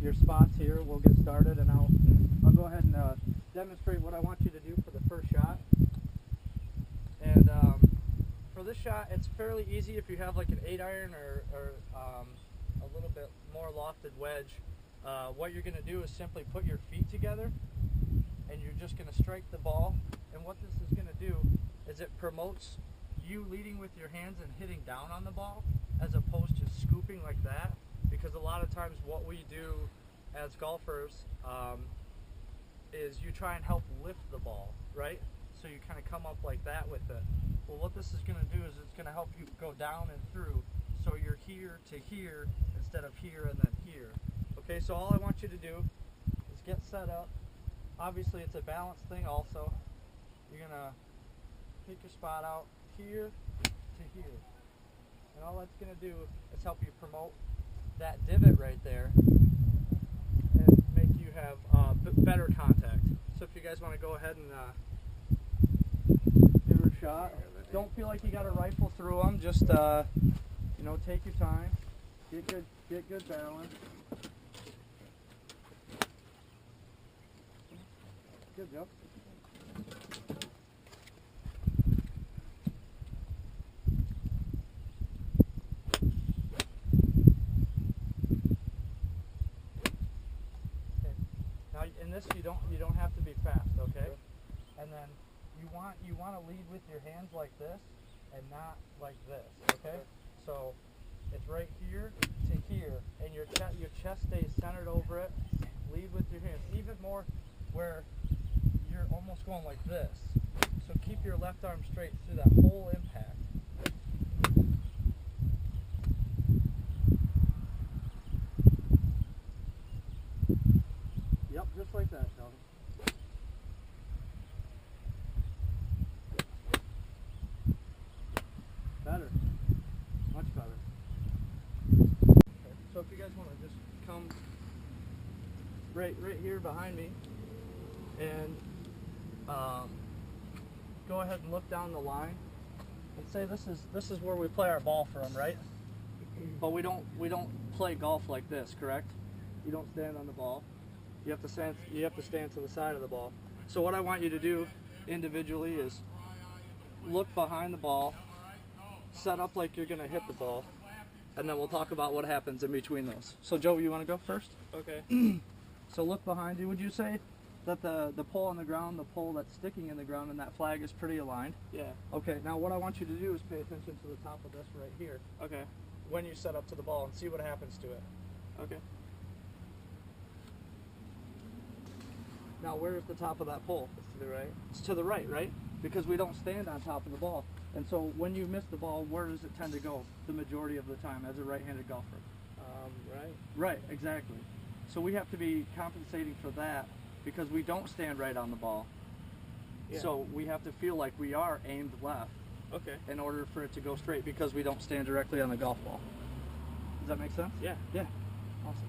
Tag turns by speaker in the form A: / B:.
A: your spots here. We'll get started, and I'll go ahead and demonstrate what I want you to do for the first shot. And for this shot, it's fairly easy if you have like an 8-iron or a little bit more lofted wedge. What you're going to do is simply put your feet together, and you're just going to strike the ball. And what this is going to do is it promotes you leading with your hands and hitting down on the ball, as opposed to scooping like that. Because a lot of times what we do as golfers is you try and help lift the ball, right? So you kind of come up like that with it. Well, what this is going to do is it's going to help you go down and through, so you're here to here instead of here and then here. Okay, so all I want you to do is get set up. Obviously it's a balance thing also. You're going to pick your spot out here to here. And all that's going to do is help you promote that divot right there and make you have better contact. So if you guys want to go ahead and give her a shot. Don't feel like you got to rifle through them. Just you know, take your time. Get good balance. Good job. In this, you don't have to be fast, okay? And then you want to lead with your hands like this and not like this, okay? So it's right here to here, and your chest stays centered over it. Lead with your hands, even more where you're almost going like this. So keep your left arm straight through that whole impact. Yep, just like that, Sheldon. Better. Much better. Okay. So if you guys want to just come right here behind me and go ahead and look down the line and say this is where we play our ball from, right? But we don't play golf like this, correct? You don't stand on the ball. You have to stand to the side of the ball. So what I want you to do individually is look behind the ball, set up like you're going to hit the ball, and then we'll talk about what happens in between those. So Joe, you want to go first?
B: Okay.
A: So look behind you. Would you say that the pole on the ground, the pole that's sticking in the ground, and that flag is pretty aligned?
B: Yeah.
A: Okay, now what I want you to do is pay attention to the top of this right here.
B: Okay.
A: When you set up to the ball, and see what happens to it.
B: Okay.
A: Now, where is the top of that pole?
B: It's to the right.
A: It's to the right, right? Because we don't stand on top of the ball. And so when you miss the ball, where does it tend to go the majority of the time as a right-handed golfer?
B: Right.
A: Right, exactly. So we have to be compensating for that because we don't stand right on the ball.
B: Yeah.
A: So we have to feel like we are aimed left.
B: Okay.
A: In order for it to go straight because we don't stand directly on the golf ball. Does that make sense?
B: Yeah.
A: Yeah. Awesome.